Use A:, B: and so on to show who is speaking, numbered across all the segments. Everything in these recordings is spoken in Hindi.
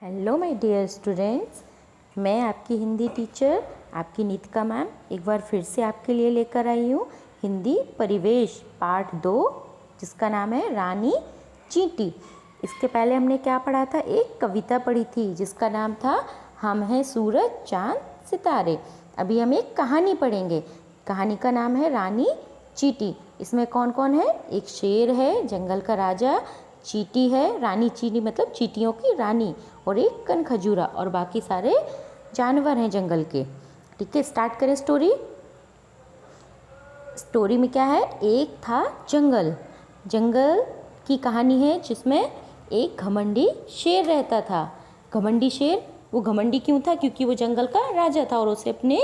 A: हेलो माय डियर स्टूडेंट्स, मैं आपकी हिंदी टीचर आपकी नितिका मैम एक बार फिर से आपके लिए लेकर आई हूँ हिंदी परिवेश पार्ट 2, जिसका नाम है रानी चींटी। इसके पहले हमने क्या पढ़ा था? एक कविता पढ़ी थी जिसका नाम था हम हैं सूरज चांद सितारे। अभी हम एक कहानी पढ़ेंगे। कहानी का नाम है रानी चींटी। इसमें कौन कौन है? एक शेर है, जंगल का राजा, चींटी है, रानी चींटी मतलब चींटियों की रानी, और एक कनखजूरा, और बाकी सारे जानवर हैं जंगल के। ठीक है, स्टार्ट करें स्टोरी। स्टोरी में क्या है? एक था जंगल। जंगल की कहानी है जिसमें एक घमंडी शेर रहता था। घमंडी शेर, वो घमंडी क्यों था? क्योंकि वो जंगल का राजा था और उसे अपने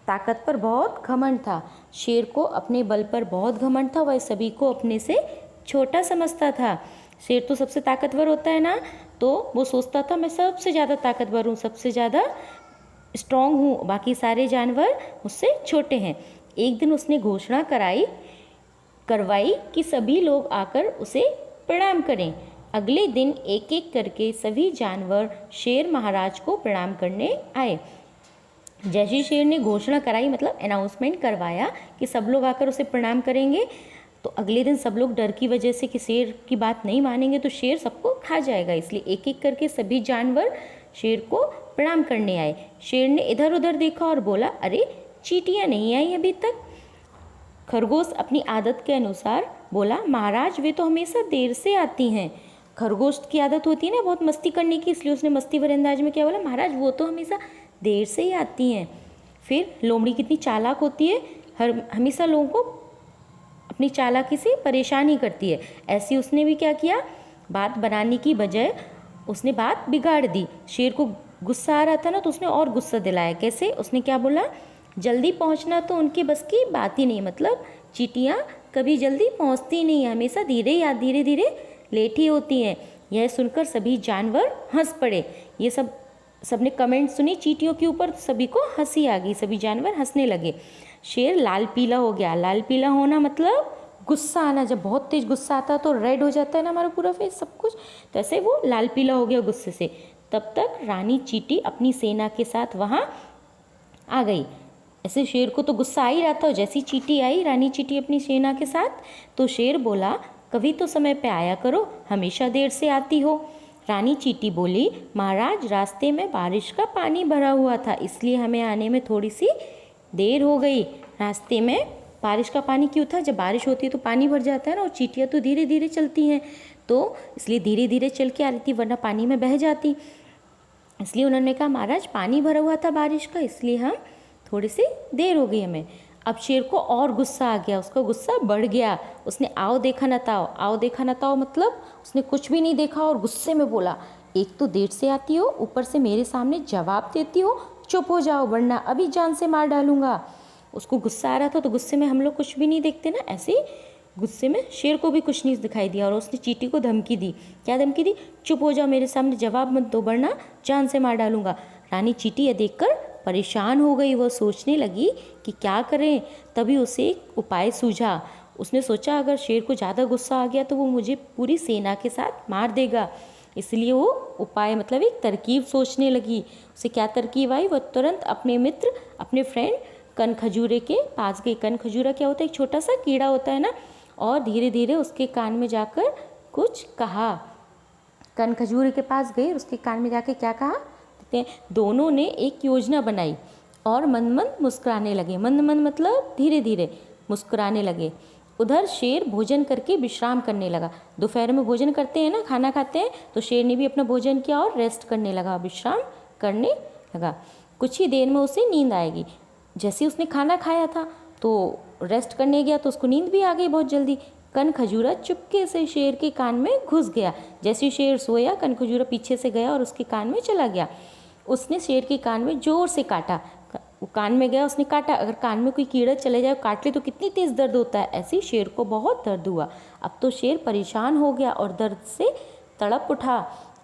A: ताकत पर बहुत घमंड था। शेर को अपने बल पर बहुत घमंड था, वह सभी को अपने से छोटा समझता था। शेर तो सबसे ताकतवर होता है ना, तो वो सोचता था मैं सबसे ज़्यादा ताकतवर हूँ, सबसे ज़्यादा स्ट्रॉन्ग हूँ, बाकी सारे जानवर मुझसे छोटे हैं। एक दिन उसने घोषणा करवाई कि सभी लोग आकर उसे प्रणाम करें। अगले दिन एक एक करके सभी जानवर शेर महाराज को प्रणाम करने आए। जैसे शेर ने घोषणा कराई, मतलब अनाउंसमेंट करवाया कि सब लोग आकर उसे प्रणाम करेंगे, तो अगले दिन सब लोग डर की वजह से कि शेर की बात नहीं मानेंगे तो शेर सबको खा जाएगा, इसलिए एक एक करके सभी जानवर शेर को प्रणाम करने आए। शेर ने इधर उधर देखा और बोला, अरे चींटियाँ नहीं आई अभी तक। खरगोश अपनी आदत के अनुसार बोला, महाराज वे तो हमेशा देर से आती हैं। खरगोश की आदत होती है ना बहुत मस्ती करने की, इसलिए उसने मस्ती भरे अंदाज में क्या बोला, महाराज वो तो हमेशा देर से ही आती हैं। फिर लोमड़ी कितनी चालाक होती है, हमेशा लोगों को अपनी चालाकी से परेशान ही करती है। ऐसी उसने भी क्या किया, बात बनाने की बजाय उसने बात बिगाड़ दी। शेर को गुस्सा आ रहा था ना, तो उसने और गुस्सा दिलाया। कैसे? उसने क्या बोला, जल्दी पहुंचना तो उनके बस की बात ही नहीं, मतलब चींटियाँ कभी जल्दी पहुंचती नहीं, हमेशा धीरे धीरे लेट ही होती हैं। यह सुनकर सभी जानवर हंस पड़े। ये सबने कमेंट सुनी चींटियों के ऊपर, सभी को हंसी आ गई, सभी जानवर हंसने लगे। शेर लाल पीला हो गया। लाल पीला होना मतलब गुस्सा आना। जब बहुत तेज गुस्सा आता है तो रेड हो जाता है ना हमारा पूरा फेस, सब कुछ, तो ऐसे वो लाल पीला हो गया गुस्से से। तब तक रानी चींटी अपनी सेना के साथ वहाँ आ गई। ऐसे शेर को तो गुस्सा आ ही रहा था, जैसी चींटी आई रानी चींटी अपनी सेना के साथ, तो शेर बोला, कभी तो समय पे आया करो, हमेशा देर से आती हो। रानी चींटी बोली, महाराज रास्ते में बारिश का पानी भरा हुआ था, इसलिए हमें आने में थोड़ी सी देर हो गई। रास्ते में बारिश का पानी क्यों था? जब बारिश होती है तो पानी भर जाता है ना, और चींटियाँ तो धीरे धीरे चलती हैं, तो इसलिए धीरे धीरे चल के आ रही थी, वरना पानी में बह जाती। इसलिए उन्होंने कहा, महाराज पानी भरा हुआ था बारिश का, इसलिए हम थोड़ी सी देर हो गई हमें। अब शेर को और गुस्सा आ गया, उसका गुस्सा बढ़ गया। उसने आओ देखा न ताओ, आओ देखा न ताओ मतलब उसने कुछ भी नहीं देखा और गुस्से में बोला, एक तो देर से आती हो, ऊपर से मेरे सामने जवाब देती हो, चुप हो जाओ वरना अभी जान से मार डालूंगा। उसको गुस्सा आ रहा था, तो गुस्से में हम लोग कुछ भी नहीं देखते ना, ऐसे ही गुस्से में शेर को भी कुछ नहीं दिखाई दिया और उसने चींटी को धमकी दी। क्या धमकी दी? चुप हो जाओ, मेरे सामने जवाब मत दो वरना जान से मार डालूंगा। रानी चींटी यह देखकर परेशान हो गई। वह सोचने लगी कि क्या करें। तभी उसे एक उपाय सूझा। उसने सोचा, अगर शेर को ज़्यादा गुस्सा आ गया तो वो मुझे पूरी सेना के साथ मार देगा, इसलिए वो उपाय मतलब एक तरकीब सोचने लगी। उसे क्या तरकीब आई? वह तुरंत अपने मित्र, अपने फ्रेंड कनखजूरे के पास गई। कनखजूरा क्या होता है? एक छोटा सा कीड़ा होता है ना, और धीरे धीरे उसके कान में जाकर कुछ कहा। कनखजूरे के पास गई और उसके कान में जाके क्या कहा? दोनों ने एक योजना बनाई और मंद मंद मुस्कुराने लगे। मंद मंद मतलब धीरे धीरे मुस्कुराने लगे। उधर शेर भोजन करके विश्राम करने लगा। दोपहर में भोजन करते हैं ना, खाना खाते हैं, तो शेर ने भी अपना भोजन किया और रेस्ट करने लगा, विश्राम करने लगा। कुछ ही देर में उसे नींद आएगी। जैसे उसने खाना खाया था तो रेस्ट करने गया तो उसको नींद भी आ गई बहुत जल्दी। कनखजूरा चुपके से शेर के कान में घुस गया। जैसे शेर सोया, कनखजूरा पीछे से गया और उसके कान में चला गया। उसने शेर के कान में जोर से काटा। वो कान में गया, उसने काटा। अगर कान में कोई कीड़ा चले जाए, काट ले तो कितनी तेज़ दर्द होता है, ऐसे ही शेर को बहुत दर्द हुआ। अब तो शेर परेशान हो गया और दर्द से तड़प उठा।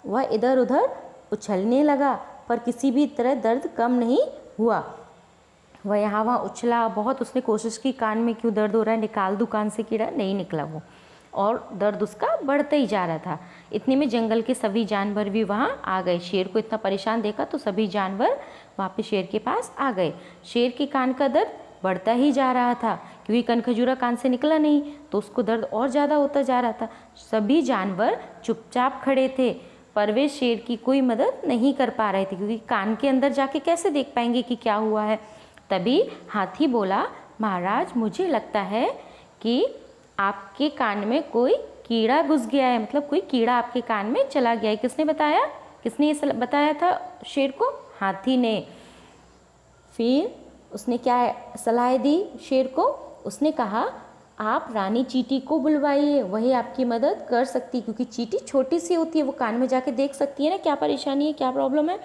A: वह इधर उधर उछलने लगा, पर किसी भी तरह दर्द कम नहीं हुआ। वह यहाँ वहाँ उछला बहुत, उसने कोशिश की कान में क्यों दर्द हो रहा है, निकाल दूँ कान से कीड़ा, नहीं निकला वो। और दर्द उसका बढ़ता ही जा रहा था। इतने में जंगल के सभी जानवर भी वहाँ आ गए। शेर को इतना परेशान देखा तो सभी जानवर वहाँ पे शेर के पास आ गए। शेर के कान का दर्द बढ़ता ही जा रहा था क्योंकि कनखजूरा कान से निकला नहीं, तो उसको दर्द और ज़्यादा होता जा रहा था। सभी जानवर चुपचाप खड़े थे पर वे शेर की कोई मदद नहीं कर पा रहे थे क्योंकि कान के अंदर जाके कैसे देख पाएंगे कि क्या हुआ है। तभी हाथी बोला, महाराज मुझे लगता है कि आपके कान में कोई कीड़ा घुस गया है, मतलब कोई कीड़ा आपके कान में चला गया है। किसने बताया? किसने ये बताया था शेर को? हाथी ने। फिर उसने क्या सलाह दी शेर को? उसने कहा, आप रानी चींटी को बुलवाइए, वही आपकी मदद कर सकती, क्योंकि चींटी छोटी सी होती है, वो कान में जाके देख सकती है ना क्या परेशानी है, क्या प्रॉब्लम है।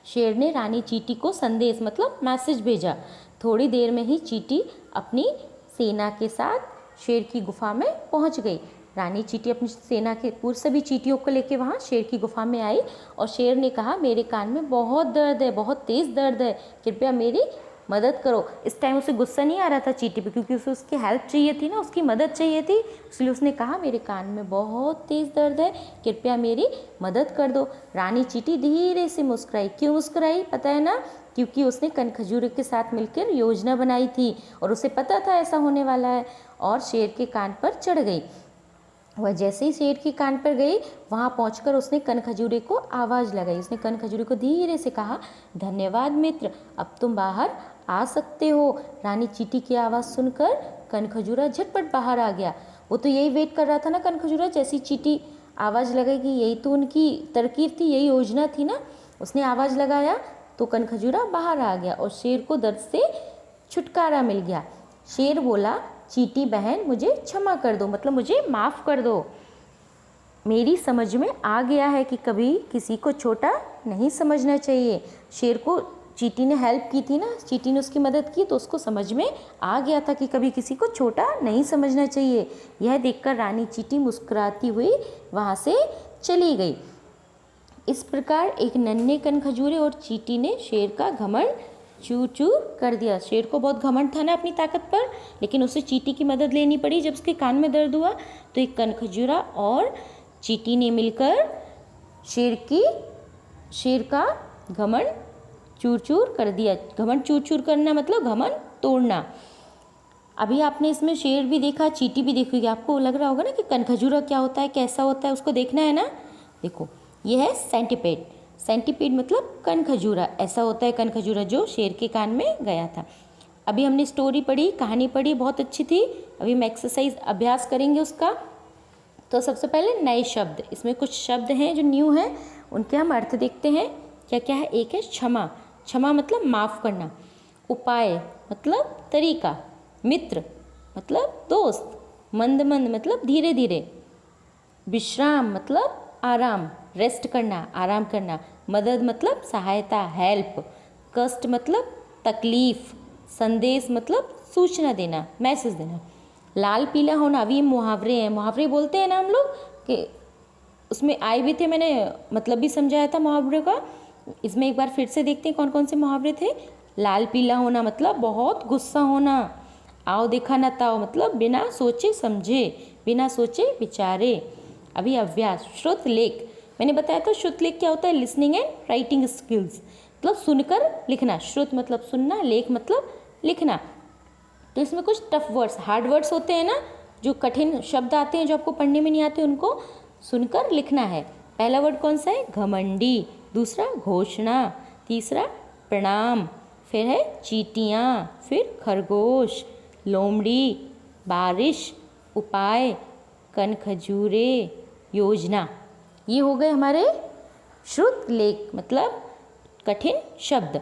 A: शेर ने रानी चींटी को संदेश मतलब मैसेज भेजा। थोड़ी देर में ही चींटी अपनी सेना के साथ शेर की गुफा में पहुंच गई। रानी चींटी अपनी सेना के पूरे सभी चींटियों को लेके वहाँ शेर की गुफा में आई और शेर ने कहा, मेरे कान में बहुत दर्द है, बहुत तेज़ दर्द है, कृपया मेरी मदद करो। इस टाइम उसे गुस्सा नहीं आ रहा था चींटी पे, क्योंकि उसे उसकी हेल्प चाहिए थी ना, उसकी मदद चाहिए थी, इसलिए उसने कहा, मेरे कान में बहुत तेज़ दर्द है, कृपया मेरी मदद कर दो। रानी चींटी धीरे से मुस्कुराई। क्यों मुस्कुराई पता है ना? क्योंकि उसने कनखजूरे के साथ मिलकर योजना बनाई थी और उसे पता था ऐसा होने वाला है, और शेर के कान पर चढ़ गई। वह जैसे ही शेर के कान पर गई, वहाँ पहुंचकर उसने कनखजूरे को आवाज़ लगाई। उसने कनखजूरे को धीरे से कहा, धन्यवाद मित्र, अब तुम बाहर आ सकते हो। रानी चींटी की आवाज़ सुनकर कनखजूरा झटपट बाहर आ गया। वो तो यही वेट कर रहा था ना कनखजूरा, जैसी चींटी आवाज़ लगाएगी, यही तो उनकी तरकीब थी, यही योजना थी ना। उसने आवाज़ लगाया तो कनखजूरा बाहर आ गया और शेर को दर्द से छुटकारा मिल गया। शेर बोला, चींटी बहन मुझे क्षमा कर दो, मतलब मुझे माफ़ कर दो। मेरी समझ में आ गया है कि कभी किसी को छोटा नहीं समझना चाहिए। शेर को चींटी ने हेल्प की थी ना, चींटी ने उसकी मदद की, तो उसको समझ में आ गया था कि कभी किसी को छोटा नहीं समझना चाहिए। यह देखकर रानी चींटी मुस्कुराती हुई वहाँ से चली गई। इस प्रकार एक नन्हे कनखजूरे और चींटी ने शेर का घमंड चूर चूर कर दिया। शेर को बहुत घमंड था ना अपनी ताकत पर, लेकिन उसे चींटी की मदद लेनी पड़ी। जब उसके कान में दर्द हुआ तो एक कनखजूरा और चींटी ने मिलकर शेर का घमंड चूर चूर कर दिया। घमंड चूर चूर करना मतलब घमंड तोड़ना। अभी आपने इसमें शेर भी देखा, चींटी भी देखी, आपको लग रहा होगा ना कि कनखजूरा क्या होता है, कैसा होता है, उसको देखना है ना। देखो, ये है सेंटीपेड। सेंटीपेड मतलब कनखजूरा, ऐसा होता है कनखजूरा जो शेर के कान में गया था। अभी हमने स्टोरी पढ़ी, कहानी पढ़ी, बहुत अच्छी थी। अभी हम एक्सरसाइज अभ्यास करेंगे उसका। तो सबसे पहले नए शब्द, इसमें कुछ शब्द हैं जो न्यू हैं, उनके हम अर्थ देखते हैं। क्या क्या है? एक है क्षमा। क्षमा मतलब माफ़ करना। उपाय मतलब तरीका। मित्र मतलब दोस्त। मंद मंद मतलब धीरे धीरे। विश्राम मतलब आराम, रेस्ट करना, आराम करना। मदद मतलब सहायता, हेल्प। कष्ट मतलब तकलीफ। संदेश मतलब सूचना देना, मैसेज देना। लाल पीला होना, अभी मुहावरे हैं, मुहावरे बोलते हैं ना हम लोग, कि उसमें आए भी थे, मैंने मतलब भी समझाया था मुहावरे का। इसमें एक बार फिर से देखते हैं कौन कौन से मुहावरे थे। लाल पीला होना मतलब बहुत गुस्सा होना। आओ देखा न ताओ मतलब बिना सोचे समझे, बिना सोचे विचारे। अभी अभ्यास, श्रुत लेख। मैंने बताया था श्रुत लेख क्या होता है? लिसनिंग एंड राइटिंग स्किल्स, मतलब सुनकर लिखना। श्रुत मतलब सुनना, लेख मतलब लिखना। तो इसमें कुछ टफ वर्ड्स, हार्ड वर्ड्स होते हैं ना, जो कठिन शब्द आते हैं जो आपको पढ़ने में नहीं आते, उनको सुनकर लिखना है। पहला वर्ड कौन सा है? घमंडी। दूसरा घोषणा। तीसरा प्रणाम। फिर है चींटियाँ। फिर खरगोश, लोमड़ी, बारिश, उपाय, कनखजूरे, योजना। ये हो गए हमारे श्रुत लेख मतलब कठिन शब्द।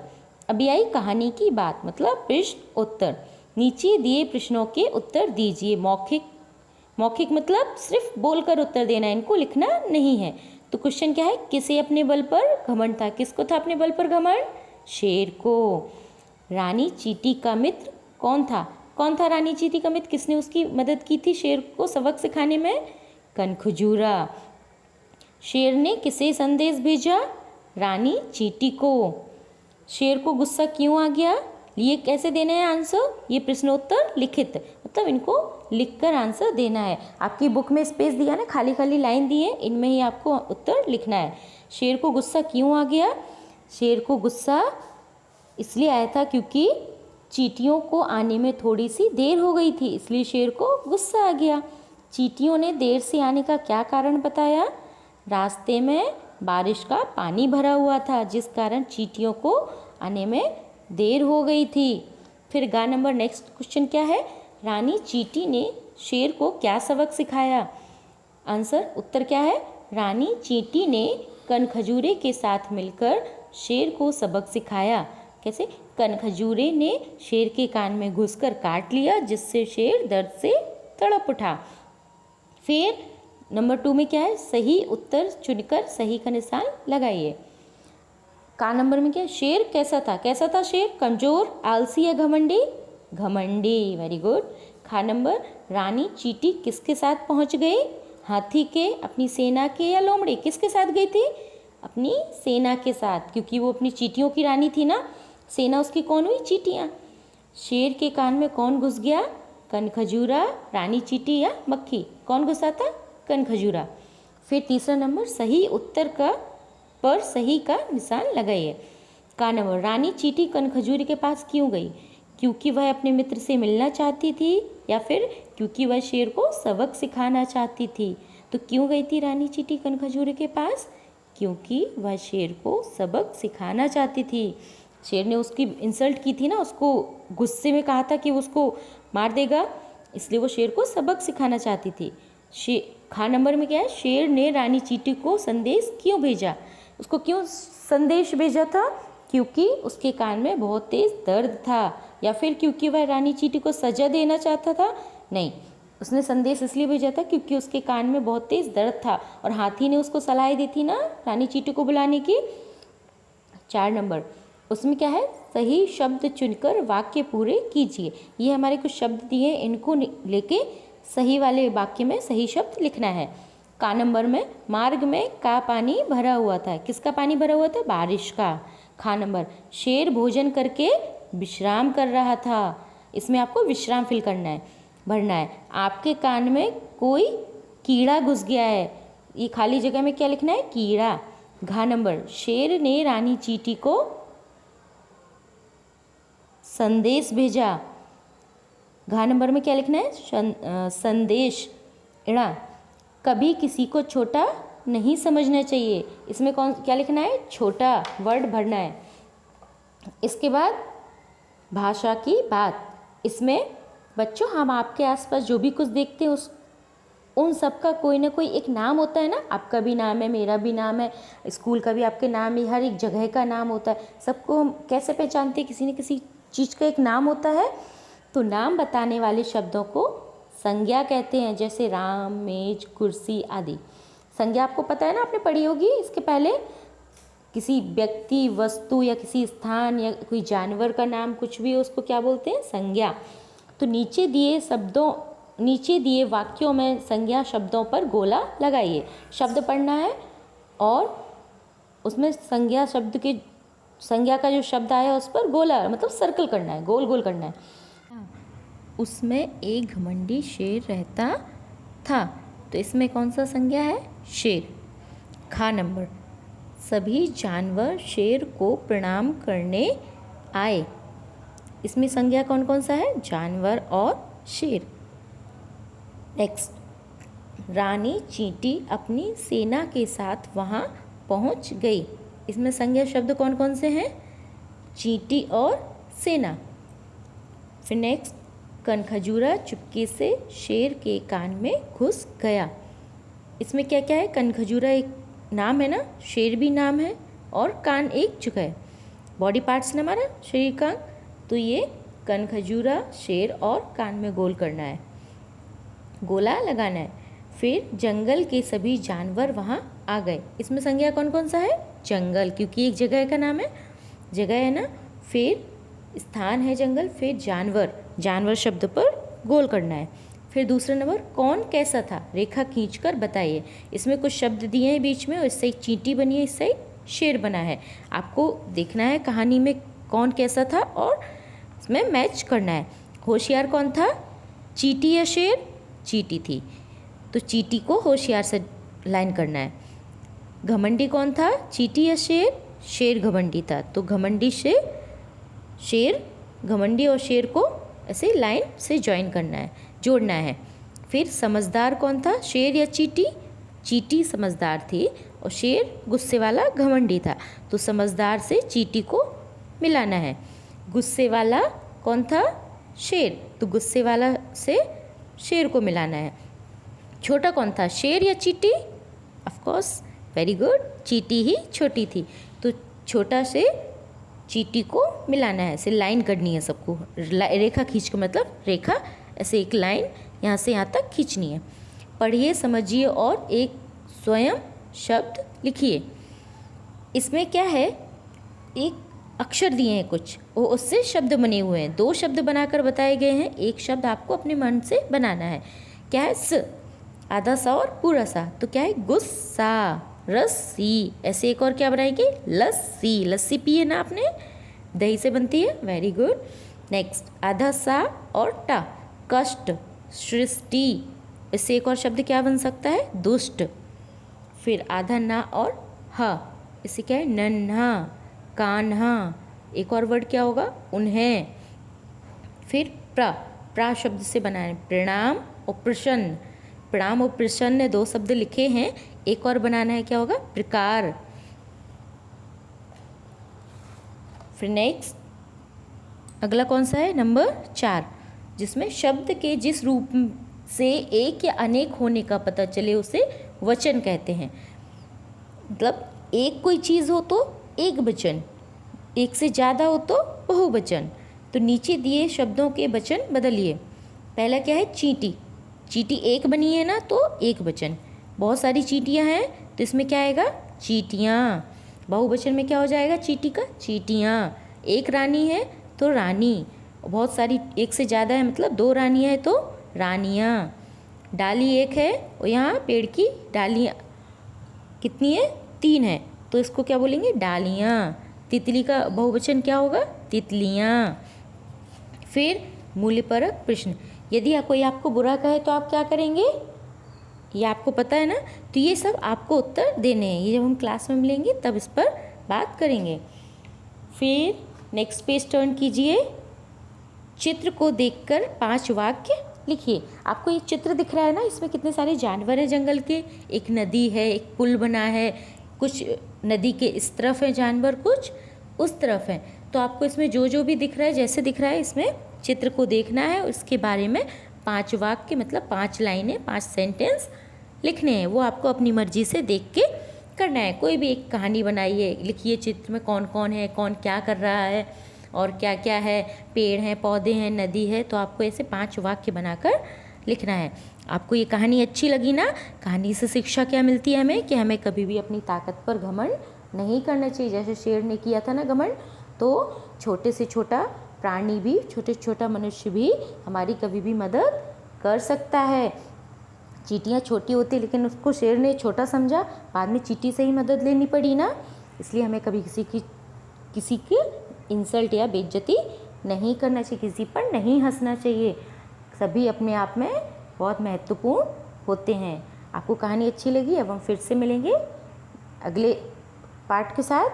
A: अभी आई कहानी की बात मतलब प्रश्न उत्तर। नीचे दिए प्रश्नों के उत्तर दीजिए। मौखिक, मौखिक मतलब सिर्फ बोलकर उत्तर देना, इनको लिखना नहीं है। तो क्वेश्चन क्या है? किसे अपने बल पर घमंड था? किसको था अपने बल पर घमंड? शेर को। रानी चींटी का मित्र कौन था? कौन था रानी चींटी का मित्र? किसने उसकी मदद की थी शेर को सबक सिखाने में? कनखजूरा। शेर ने किसे संदेश भेजा? रानी चींटी को। शेर को गुस्सा क्यों आ गया? ये कैसे देना है आंसर, ये प्रश्नोत्तर लिखित, मतलब इनको लिखकर आंसर देना है। आपकी बुक में स्पेस दिया ना, खाली खाली लाइन दी है, इनमें ही आपको उत्तर लिखना है। शेर को गुस्सा क्यों आ गया? शेर को गुस्सा इसलिए आया था क्योंकि चींटियों को आने में थोड़ी सी देर हो गई थी, इसलिए शेर को गुस्सा आ गया। चींटियों ने देर से आने का क्या कारण बताया? रास्ते में बारिश का पानी भरा हुआ था, जिस कारण चींटियों को आने में देर हो गई थी। फिर गा नंबर नेक्स्ट क्वेश्चन क्या है? रानी चींटी ने शेर को क्या सबक सिखाया? आंसर, उत्तर क्या है? रानी चींटी ने कनखजूरे के साथ मिलकर शेर को सबक सिखाया। कैसे? कनखजूरे ने शेर के कान में घुसकर काट लिया, जिससे शेर दर्द से तड़प उठा। फिर नंबर 2 में क्या है? सही उत्तर चुनकर सही का निशान लगाइए। का नंबर में क्या है? शेर कैसा था? कैसा था शेर? कमजोर, आलसी या घमंडी? घमंडी, वेरी गुड। खा नंबर, रानी चींटी किसके साथ पहुंच गई? हाथी के, अपनी सेना के या लोमड़ी? किसके साथ गई थी? अपनी सेना के साथ, क्योंकि वो अपनी चींटियों की रानी थी ना। सेना उसकी कौन हुई? चींटियाँ। शेर के कान में कौन घुस गया? कनखजूरा, रानी चींटी या मक्खी? कौन घुसा था? कनखजूरा। फिर तीसरा नंबर, सही उत्तर का पर सही का निशान लगाइए। का नंबर, रानी चींटी कनखजूरे के पास क्यों गई? क्योंकि वह अपने मित्र से मिलना चाहती थी या फिर क्योंकि वह शेर को सबक सिखाना चाहती थी? तो क्यों गई थी रानी चींटी कनखजूरे के पास? क्योंकि वह शेर को सबक सिखाना चाहती थी। शेर ने उसकी इंसल्ट की थी ना, उसको गुस्से में कहा था कि वो उसको मार देगा, इसलिए वो शेर को सबक सिखाना चाहती थी। खा नंबर में क्या है? शेर ने रानी चींटी को संदेश क्यों भेजा? उसको क्यों संदेश भेजा था? क्योंकि उसके कान में बहुत तेज दर्द था, या फिर क्योंकि वह रानी चींटी को सजा देना चाहता था? नहीं, उसने संदेश इसलिए भेजा था क्योंकि उसके कान में बहुत तेज दर्द था, और हाथी ने उसको सलाह दी थी ना रानी चींटी को बुलाने की। 4 नंबर, उसमें क्या है? सही शब्द चुनकर वाक्य पूरे कीजिए। ये हमारे कुछ शब्द दिए, इनको लेके सही वाले वाक्य में सही शब्द लिखना है। का नंबर में, मार्ग में का पानी भरा हुआ था? किसका पानी भरा हुआ था? बारिश का। खा नंबर, शेर भोजन करके विश्राम कर रहा था। इसमें आपको विश्राम फिल करना है, भरना है। आपके कान में कोई कीड़ा घुस गया है, ये खाली जगह में क्या लिखना है? कीड़ा। घा नंबर, शेर ने रानी चींटी को संदेश भेजा। घा नंबर में क्या लिखना है? संदेश। इड़ा, कभी किसी को छोटा नहीं समझना चाहिए। इसमें क्या लिखना है? छोटा वर्ड भरना है। इसके बाद भाषा की बात। इसमें बच्चों, हम आपके आसपास जो भी कुछ देखते हैं उन सब का कोई ना कोई एक नाम होता है ना। आपका भी नाम है, मेरा भी नाम है, स्कूल का भी आपके नाम है, हर एक जगह का नाम होता है। सबको हम कैसे पहचानते हैं? किसी न किसी चीज़ का एक नाम होता है। तो नाम बताने वाले शब्दों को संज्ञा कहते हैं, जैसे राम, मेज, कुर्सी आदि। संज्ञा आपको पता है ना, आपने पढ़ी होगी इसके पहले। किसी व्यक्ति, वस्तु या किसी स्थान या कोई जानवर का नाम कुछ भी हो, उसको क्या बोलते हैं? संज्ञा। तो नीचे दिए वाक्यों में संज्ञा शब्दों पर गोला लगाइए। शब्द पढ़ना है और उसमें संज्ञा का जो शब्द आया उस पर गोला, मतलब सर्कल करना है, गोल गोल करना है। उसमें एक घमंडी शेर रहता था। तो इसमें कौन सा संज्ञा है? शेर। खा नंबर, सभी जानवर शेर को प्रणाम करने आए। इसमें संज्ञा कौन कौन सा है? जानवर और शेर। नेक्स्ट, रानी चींटी अपनी सेना के साथ वहाँ पहुँच गई। इसमें संज्ञा शब्द कौन कौन से हैं? चींटी और सेना। फिर नेक्स्ट, कनखजूरा चुपके से शेर के कान में घुस गया। इसमें क्या क्या है? कनखजूरा एक नाम है ना, शेर भी नाम है, और कान एक जगह है। बॉडी पार्ट्स ना हमारा शरीर का, तो ये कनखजूरा, शेर और कान में गोल करना है, गोला लगाना है। फिर जंगल के सभी जानवर वहाँ आ गए। इसमें संज्ञा कौन कौन सा है? जंगल, क्योंकि एक जगह का नाम है, जगह है ना। फिर स्थान है जंगल। फिर जानवर शब्द पर गोल करना है। फिर दूसरा नंबर, कौन कैसा था? रेखा खींचकर बताइए। इसमें कुछ शब्द दिए हैं बीच में, और इससे एक चींटी बनी है, इससे एक शेर बना है। आपको देखना है कहानी में कौन कैसा था और इसमें मैच करना है। होशियार कौन था, चींटी या शेर? चींटी थी, तो चींटी को होशियार से लाइन करना है। घमंडी कौन था, चींटी या शेर? शेर घमंडी था, तो घमंडी से शेर, घमंडी और शेर को ऐसे लाइन से ज्वाइन करना है, जोड़ना है। फिर समझदार कौन था, शेर या चींटी? चींटी समझदार थी और शेर गुस्से वाला घमंडी था, तो समझदार से चींटी को मिलाना है। गुस्से वाला कौन था, शेर, तो गुस्से वाला से शेर को मिलाना है। छोटा कौन था, शेर या चींटी? ऑफ कोर्स, वेरी गुड, चींटी ही छोटी थी, तो छोटा से चींटी को मिलाना है, ऐसे लाइन करनी है सबको, रेखा खींच के, मतलब रेखा ऐसे एक लाइन यहाँ से यहाँ तक खींचनी है। पढ़िए, समझिए और एक स्वयं शब्द लिखिए। इसमें क्या है, एक अक्षर दिए हैं कुछ, वो उससे शब्द बने हुए हैं, 2 शब्द बनाकर बताए गए हैं, एक शब्द आपको अपने मन से बनाना है। क्या है, स, आधा सा और पूरा सा, तो क्या है, गुस्सा, रस्सी। ऐसे एक और क्या बनाएंगे, लस्सी, लस्सी पिए ना आपने, दही से बनती है, वेरी गुड। नेक्स्ट, आधा सा और टा, कष्ट, सृष्टि। इससे एक और शब्द क्या बन सकता है, दुष्ट। फिर आधा ना और ह, इससे क्या है, नन्हा, कान्हा। एक और वर्ड क्या होगा, उन्हें। फिर प्रा शब्द से बनाए, प्रणाम और प्रसन्न। प्रणाम और प्रसन्न ने 2 शब्द लिखे हैं, एक और बनाना है, क्या होगा, प्रकार। फिर नेक्स्ट अगला कौन सा है, नंबर 4, जिसमें शब्द के जिस रूप से एक या अनेक होने का पता चले उसे वचन कहते हैं। मतलब एक कोई चीज़ हो तो एक वचन, एक से ज़्यादा हो तो बहुवचन। तो नीचे दिए शब्दों के वचन बदलिए। पहला क्या है, चींटी, चींटी एक बनी है ना, तो एक वचन। बहुत सारी चींटियाँ हैं तो इसमें क्या आएगा, चींटियाँ। बहुवचन में क्या हो जाएगा, चींटी का, चींटियाँ। एक रानी है तो रानी, बहुत सारी एक से ज़्यादा है मतलब 2 रानियाँ हैं तो रानियाँ। डाली एक है और यहाँ पेड़ की डालियाँ कितनी है, 3 है, तो इसको क्या बोलेंगे, डालियाँ। तितली का बहुवचन क्या होगा, तितलियाँ। फिर मूल्यपरक प्रश्न, यदि कोई आपको बुरा कहे तो आप क्या करेंगे, ये आपको पता है ना, तो ये सब आपको उत्तर देने हैं, ये जब हम क्लास में मिलेंगे तब इस पर बात करेंगे। फिर नेक्स्ट पेज टर्न कीजिए। चित्र को देखकर 5 वाक्य लिखिए। आपको ये चित्र दिख रहा है ना, इसमें कितने सारे जानवर हैं जंगल के, एक नदी है, एक पुल बना है, कुछ नदी के इस तरफ है जानवर, कुछ उस तरफ है। तो आपको इसमें जो जो भी दिख रहा है, जैसे दिख रहा है, इसमें चित्र को देखना है, उसके बारे में 5 वाक्य मतलब 5 लाइनें, 5 सेंटेंस लिखने हैं। वो आपको अपनी मर्जी से देख के करना है। कोई भी एक कहानी बनाइए, लिखिए चित्र में कौन कौन है, कौन क्या कर रहा है और क्या क्या है, पेड़ हैं, पौधे हैं, नदी है, तो आपको ऐसे 5 वाक्य बनाकर लिखना है। आपको ये कहानी अच्छी लगी ना, कहानी से शिक्षा क्या मिलती है हमें, कि हमें कभी भी अपनी ताकत पर घमंड नहीं करना चाहिए। जैसे शेर ने किया था ना घमंड, तो छोटे से छोटा प्राणी भी, छोटे से छोटा मनुष्य भी हमारी कभी भी मदद कर सकता है। चींटियाँ छोटी होती लेकिन उसको शेर ने छोटा समझा, बाद में चींटी से ही मदद लेनी पड़ी ना, इसलिए हमें कभी किसी की इंसल्ट या बेइज्जती नहीं करना चाहिए, किसी पर नहीं हंसना चाहिए। सभी अपने आप में बहुत महत्वपूर्ण होते हैं। आपको कहानी अच्छी लगी, अब हम फिर से मिलेंगे अगले पार्ट के साथ।